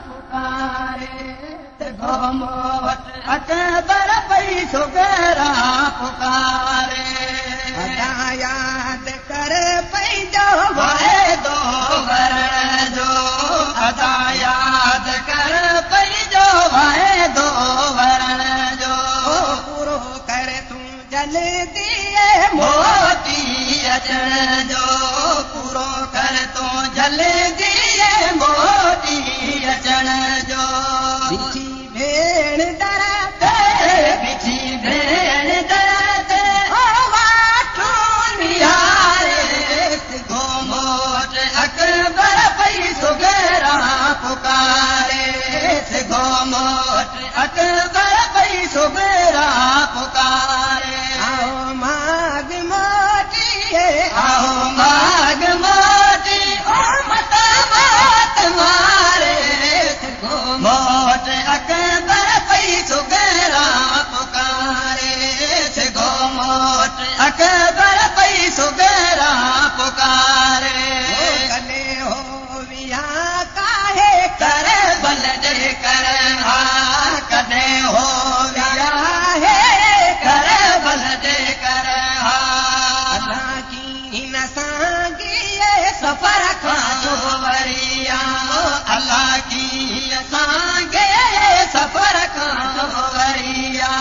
पुकारे गोमोट अकबर पई सुगरा पुकारे याद कर पई जो वाइदो वरण जो अदा याद कर पई जो वाइदो वरण जो पूरो कर तूं जल्दी मोती अचण जो पूरो कर तूं जल्दी मोती अचण जो बिछी भेण दर ते बिछी भेण दर ते गोमोट अकबर पई सुगरा पुकारे गोमोट अकबर पई सुगरा पुकारे आओ माग मोटी आओ माग मोटी ओ मत मात मारे गोमोट अकबर पई सुगरा पुकारे गोमोट अकबर पई सुगरा पुकारे कले हो विया काहे कर बल दे कर हा कदे हो विया है कर बल दे कर हा अल्लाह की नसांगी सफर खां वरिया अल्लाह की असांगे सफर खां वरिया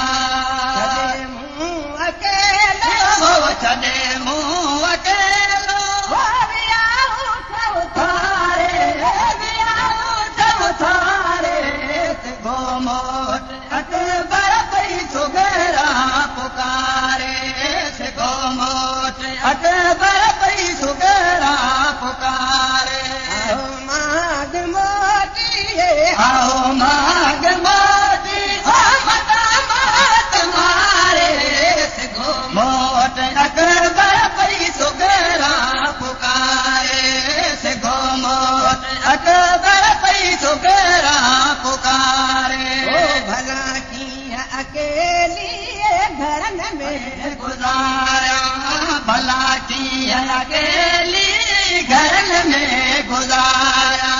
छॾे मूं अकेलो गोमोट अकबर पई सुगरा पुकारे गोमोट अकबर पई सुगरा पुकारे माग मोटी आओ माग मोटी मत मात मारे गोमोट अकबर पई सुगरा पुकारे गोमोट अकबर पई सुगरा पुकारे भला की अकेली घरन में गुजारा भला की अकेली घरन में गुजारा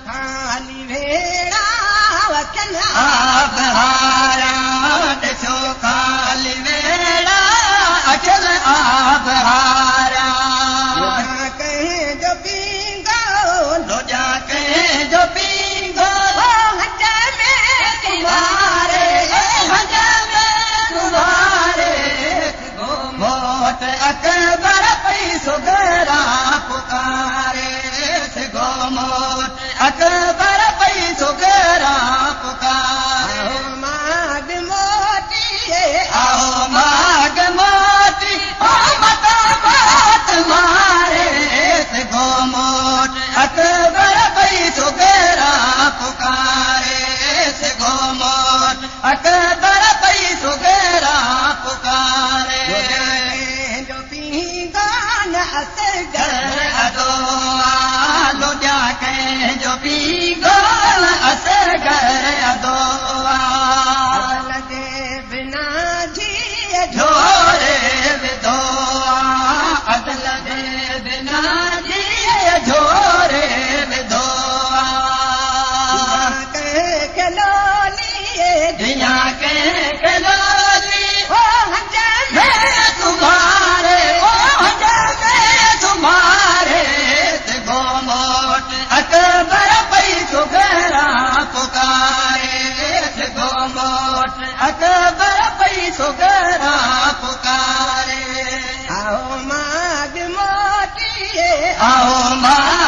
खाली भेड़ा वचन आप हारा ॾिसो खाली भेड़ा अचल आप हारा कहीं जो पींगो लोजा कहीं जो पींगो हज में तुम्हारे हज में तुम्हारे गोमोट अकबर पई सुगरा पुकारे गोमोट अकबर पई सुगरा पुकारे माग मोटी आओ माग मोटी ओ मत मात मारे गोमोट अकबर पई सुगरा पुकारे गोमोट अकबर पई सुगरा पुकारे जो पींगा न असगर अदो लोजा के जो पींगा न असगर अदो लगे बिना जी झोरे विधो अदल दे बिना जी झोरे विधो कलोली दिया के कलोली ओ हज में तुम्हारे ओ हज में तुम्हारे गोमोट अकबर पई सुगरा पुकारे गोमोट अकबर पई सुगरा पुकारे आओ माग मोटी आओ माग